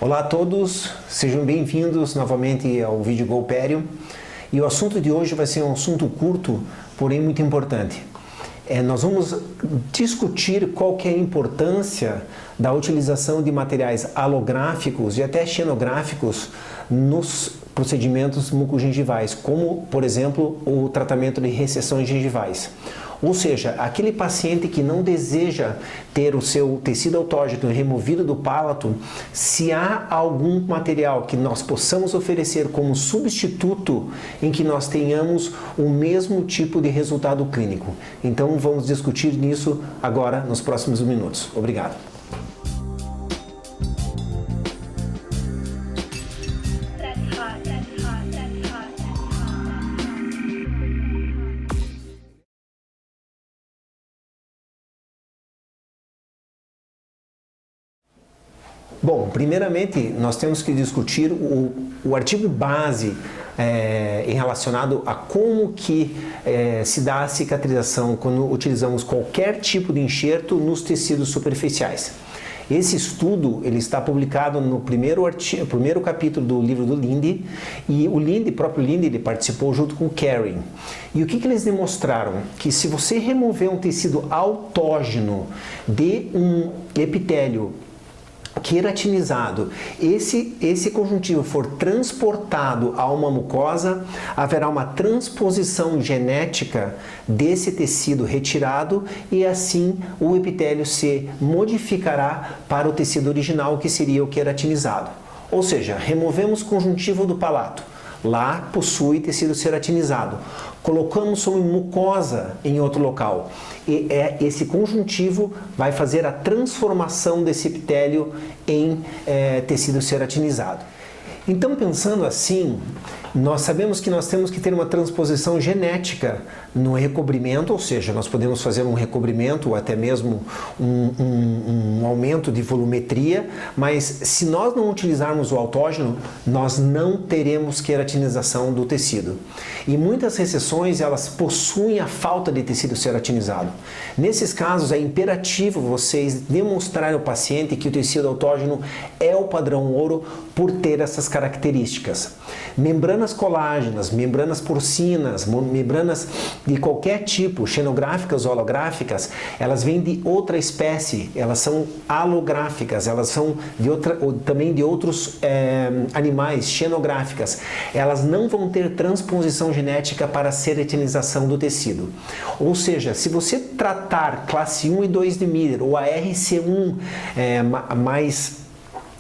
Olá a todos, sejam bem-vindos novamente ao Vídeo Golpério. E o assunto de hoje vai ser um assunto curto, porém muito importante. Nós vamos discutir qual que é a importância da utilização de materiais alográficos e até xenográficos nos procedimentos mucogengivais, como, por exemplo, o tratamento de recessões gengivais. Ou seja, aquele paciente que não deseja ter o seu tecido autógeno removido do palato, se há algum material que nós possamos oferecer como substituto em que nós tenhamos o mesmo tipo de resultado clínico. Então vamos discutir nisso agora nos próximos minutos. Obrigado. Bom, primeiramente nós temos que discutir o artigo base relacionado a como que se dá a cicatrização quando utilizamos qualquer tipo de enxerto nos tecidos superficiais. Esse estudo ele está publicado no primeiro capítulo do livro do Linde, e o próprio Linde, ele participou junto com o Carey. E o que eles demonstraram? Que se você remover um tecido autógeno de um epitélio queratinizado, esse conjuntivo for transportado a uma mucosa, haverá uma transposição genética desse tecido retirado e assim o epitélio se modificará para o tecido original, que seria o queratinizado. Ou seja, removemos conjuntivo do palato, lá possui tecido ceratinizado, colocamos sobre mucosa em outro local, e esse conjuntivo vai fazer a transformação desse epitélio em tecido ceratinizado. Então, pensando assim, nós sabemos que nós temos que ter uma transposição genética no recobrimento, ou seja, nós podemos fazer um recobrimento ou até mesmo um aumento de volumetria, mas se nós não utilizarmos o autógeno, nós não teremos queratinização do tecido. E muitas recessões, elas possuem a falta de tecido ceratinizado. Nesses casos, é imperativo vocês demonstrarem ao paciente que o tecido autógeno é o padrão ouro por ter essas características. Membranas colágenas, membranas porcinas, membranas de qualquer tipo, xenográficas ou holográficas, elas vêm de outra espécie, elas são alográficas, elas são também de outros animais, xenográficas. Elas não vão ter transposição genética para a ceratinização do tecido. Ou seja, se você tratar classe 1 e 2 de Miller ou a RC1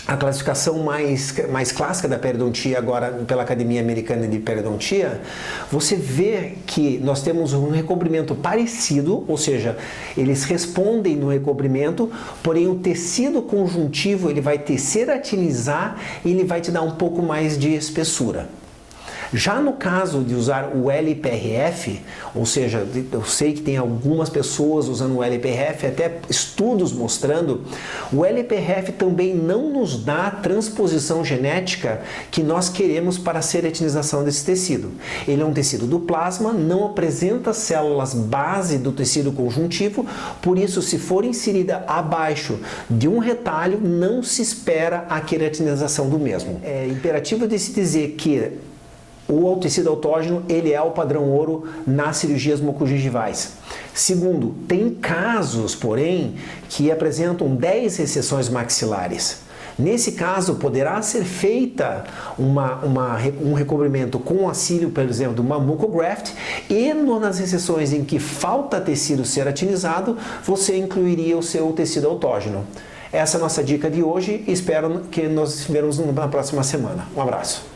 a classificação mais clássica da periodontia, agora pela Academia Americana de Periodontia, você vê que nós temos um recobrimento parecido, ou seja, eles respondem no recobrimento, porém o tecido conjuntivo ele vai te ceratinizar e ele vai te dar um pouco mais de espessura. Já no caso de usar o LPRF, ou seja, eu sei que tem algumas pessoas usando o LPRF, até estudos mostrando, o LPRF também não nos dá a transposição genética que nós queremos para a ceratinização desse tecido. Ele é um tecido do plasma, não apresenta células base do tecido conjuntivo, por isso, se for inserida abaixo de um retalho, não se espera a queratinização do mesmo. É imperativo de se dizer que o tecido autógeno ele é o padrão ouro nas cirurgias mucogengivais. Segundo, tem casos, porém, que apresentam 10 recessões maxilares. Nesse caso, poderá ser feita um recobrimento com auxílio, por exemplo, de uma mucograft, e nas recessões em que falta tecido ceratinizado, você incluiria o seu tecido autógeno. Essa é a nossa dica de hoje, espero que nós veremos na próxima semana. Um abraço.